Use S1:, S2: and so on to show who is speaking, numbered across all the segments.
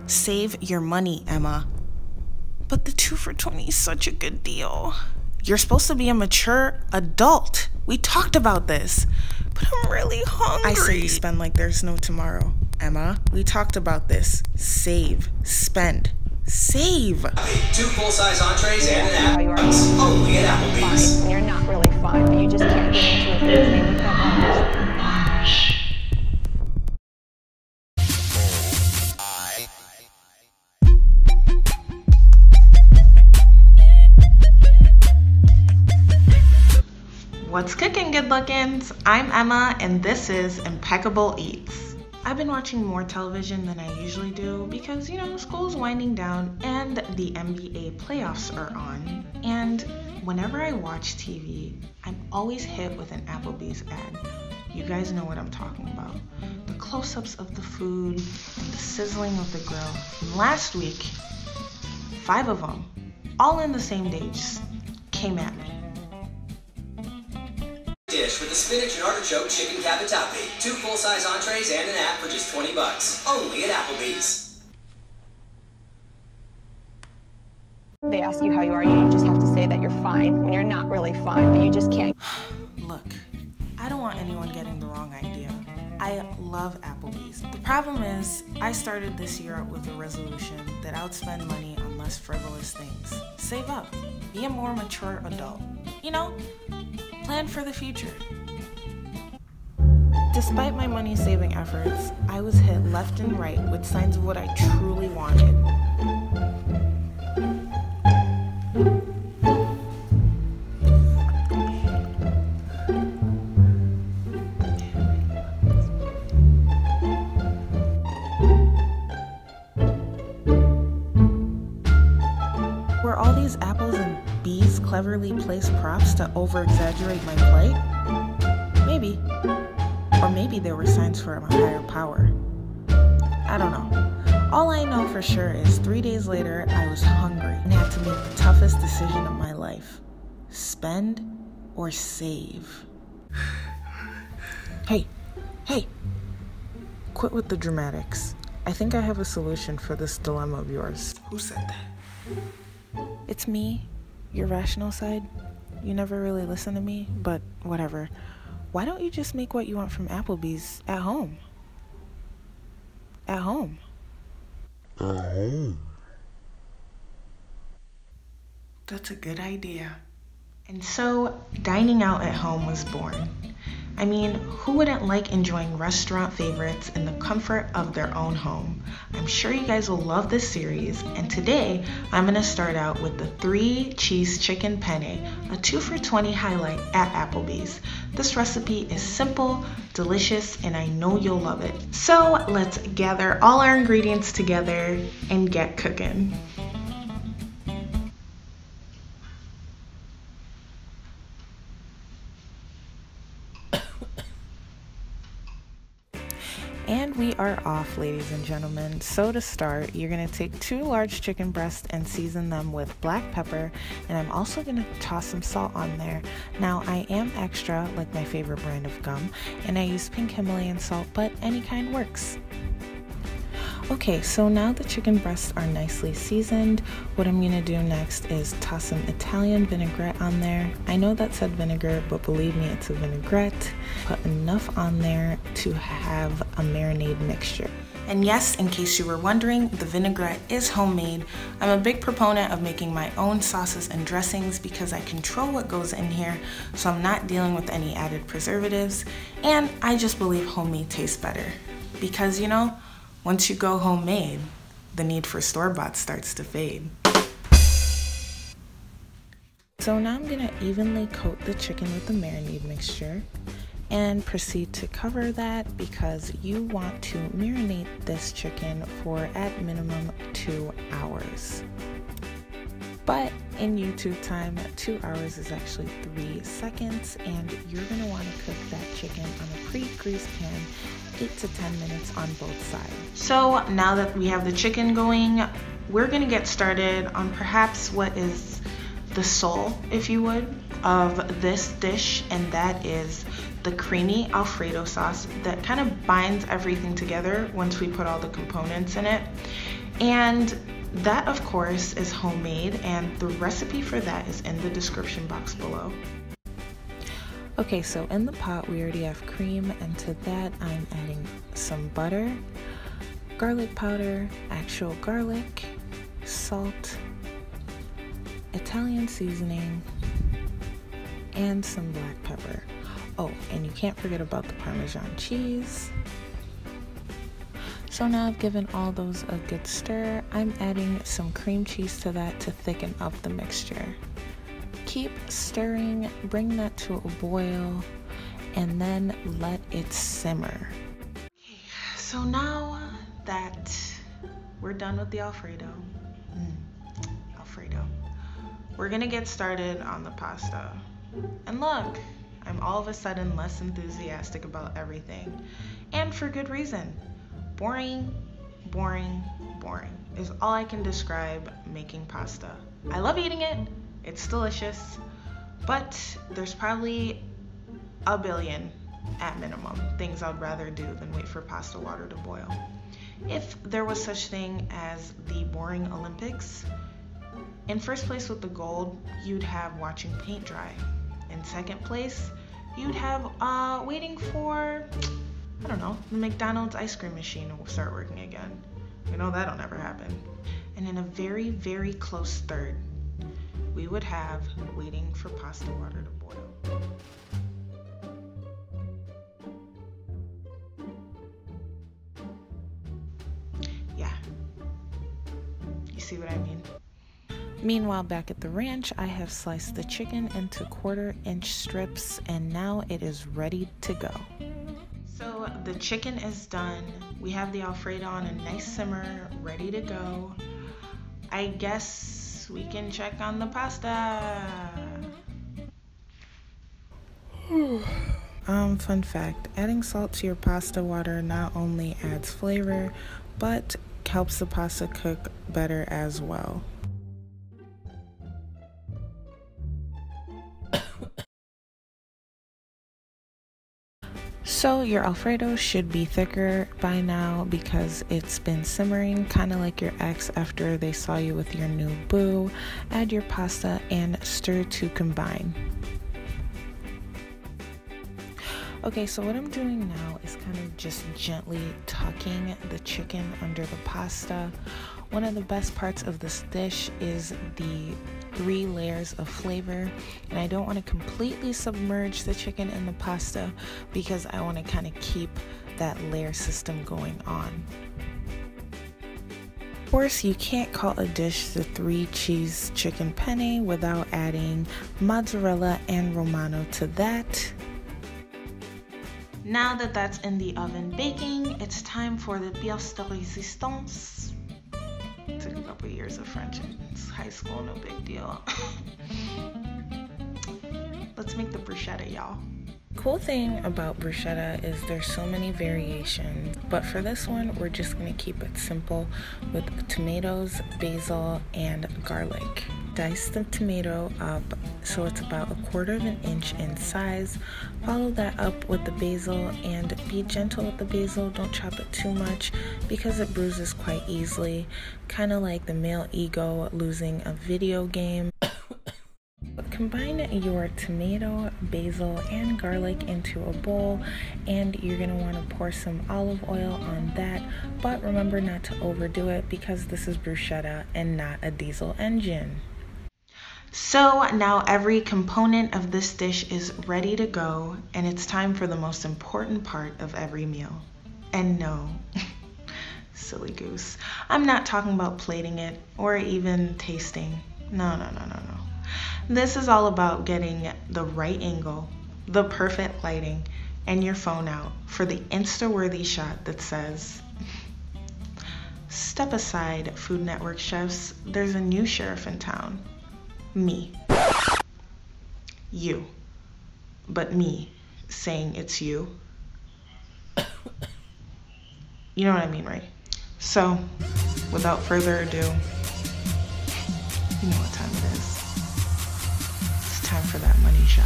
S1: Save your money, Emma. But the 2 for $20 is such a good deal. You're supposed to be a mature adult. We talked about this. But I'm really hungry. I say you spend like there's no tomorrow. Emma, we talked about this. Save. Spend. Save.
S2: 2 full-size entrees and an Applebees. Only at Applebees.
S3: Fine. You're not really fine, but you just can't get into it.
S1: What's cooking, good lookins? I'm Emma and this is Impeccable Eats. I've been watching more television than I usually do because, you know, school's winding down and the NBA playoffs are on. And whenever I watch TV, I'm always hit with an Applebee's ad. You guys know what I'm talking about. The close-ups of the food and the sizzling of the grill. And last week, 5 of them, all in the same day, just came at me.
S2: Dish with the spinach and artichoke chicken cavatappi. 2 full-size entrees and an app for just $20. Only at Applebees.
S3: They ask you how you are, you just have to say that you're fine when you're not really fine, but you just can't.
S1: Look, I don't want anyone getting the wrong idea. I love Applebee's. The problem is, I started this year out with a resolution that I would spend money on less frivolous things. Save up. Be a more mature adult. You know? Plan for the future. Despite my money-saving efforts, I was hit left and right with signs of what I truly wanted. Were all these apples and bees cleverly placed props to over-exaggerate my plight? Maybe. Or maybe there were signs for a higher power. I don't know. All I know for sure is 3 days later, I was hungry and had to make the toughest decision of my life. Spend or save? Hey. Quit with the dramatics. I think I have a solution for this dilemma of yours. Who said that? It's me, your rational side. You never really listen to me, but whatever. Why don't you just make what you want from Applebee's at home? At home. That's a good idea. And so, dining out at home was born. I mean, who wouldn't like enjoying restaurant favorites in the comfort of their own home? I'm sure you guys will love this series, and today I'm gonna start out with the Three Cheese Chicken Penne, a 2 for $20 highlight at Applebee's. This recipe is simple, delicious, and I know you'll love it. So let's gather all our ingredients together and get cooking. And we are off, ladies and gentlemen. So to start, you're gonna take 2 large chicken breasts and season them with black pepper, and I'm also gonna toss some salt on there. Now, I am extra, like my favorite brand of gum, and I use pink Himalayan salt, but any kind works. Okay, so now the chicken breasts are nicely seasoned. What I'm gonna do next is toss some Italian vinaigrette on there. I know that said vinegar, but believe me, it's a vinaigrette. Put enough on there to have a marinade mixture. And yes, in case you were wondering, the vinaigrette is homemade. I'm a big proponent of making my own sauces and dressings because I control what goes in here, so I'm not dealing with any added preservatives. And I just believe homemade tastes better. Because, you know, once you go homemade, the need for store-bought starts to fade. So now I'm gonna evenly coat the chicken with the marinade mixture and proceed to cover that because you want to marinate this chicken for at minimum 2 hours. But in YouTube time, 2 hours is actually 3 seconds, and you're gonna wanna cook that chicken on a pre-greased pan 8 to 10 minutes on both sides. So now that we have the chicken going, we're gonna get started on perhaps what is the soul, if you would, of this dish, and that is the creamy Alfredo sauce that kind of binds everything together once we put all the components in it. And that, of course, is homemade, and the recipe for that is in the description box below. Okay, so in the pot we already have cream, and to that I'm adding some butter, garlic powder, actual garlic, salt, Italian seasoning, and some black pepper. Oh, and you can't forget about the Parmesan cheese. So now I've given all those a good stir. I'm adding some cream cheese to that to thicken up the mixture. Keep stirring, bring that to a boil, and then let it simmer. So now that we're done with the Alfredo, we're gonna get started on the pasta. And look, I'm all of a sudden less enthusiastic about everything, and for good reason. Boring, boring, boring is all I can describe making pasta. I love eating it, it's delicious, but there's probably a billion, at minimum, things I'd rather do than wait for pasta water to boil. If there was such thing as the boring Olympics, in first place with the gold, you'd have watching paint dry. In second place, you'd have waiting for, I don't know, the McDonald's ice cream machine will start working again. You know that'll never happen. And in a very, very close third, we would have waiting for pasta water to boil. Yeah, you see what I mean? Meanwhile, back at the ranch, I have sliced the chicken into 1/4-inch strips, and now it is ready to go. So the chicken is done. We have the Alfredo on a nice simmer, ready to go. I guess we can check on the pasta. Fun fact, adding salt to your pasta water not only adds flavor, but helps the pasta cook better as well. So your Alfredo should be thicker by now because it's been simmering, kind of like your ex after they saw you with your new boo. Add your pasta and stir to combine. Okay, so what I'm doing now is kind of just gently tucking the chicken under the pasta. One of the best parts of this dish is the 3 layers of flavor, and I don't want to completely submerge the chicken in the pasta because I want to kind of keep that layer system going on. Of course, you can't call a dish the Three Cheese Chicken Penne without adding mozzarella and Romano to that. Now that that's in the oven baking, it's time for the pièce de résistance. It took a couple years of French in high school, no big deal. Let's make the bruschetta, y'all. Cool thing about bruschetta is there's so many variations, but for this one, we're just gonna keep it simple with tomatoes, basil, and garlic. Dice the tomato up so it's about 1/4 inch in size. Follow that up with the basil and be gentle with the basil. Don't chop it too much because it bruises quite easily, kind of like the male ego losing a video game. Combine your tomato, basil, and garlic into a bowl, and you're going to want to pour some olive oil on that, but remember not to overdo it because this is bruschetta and not a diesel engine. So now every component of this dish is ready to go, and it's time for the most important part of every meal. And no, silly goose, I'm not talking about plating it or even tasting. No. This is all about getting the right angle, the perfect lighting, and your phone out for the Insta-worthy shot that says, "Step aside, Food Network chefs, there's a new sheriff in town. Me." You. But me saying it's you. You know what I mean, right? So, without further ado, you know what time it is. It's time for that money shot.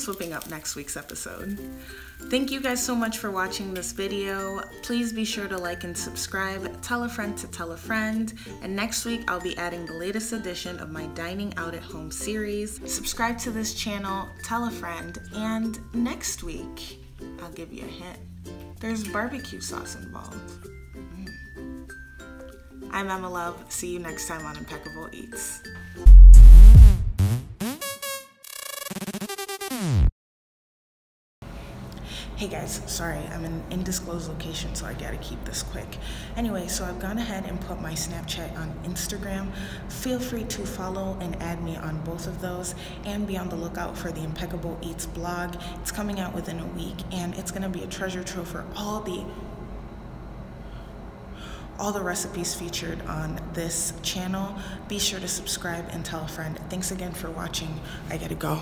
S1: just whipping up next week's episode. Thank you guys so much for watching this video. Please be sure to like and subscribe, tell a friend to tell a friend, and next week I'll be adding the latest edition of my Dining Out at Home series. Subscribe to this channel, tell a friend, and next week, I'll give you a hint. There's barbecue sauce involved. I'm Emma Love. See you next time on Impeccable Eats. Hey guys, sorry, I'm in an undisclosed location, so I gotta keep this quick. Anyway, so I've gone ahead and put my Snapchat on Instagram. Feel free to follow and add me on both of those, and be on the lookout for the Impeccable Eats blog. It's coming out within a week, and it's gonna be a treasure trove for all the recipes featured on this channel. Be sure to subscribe and tell a friend. Thanks again for watching. I gotta go.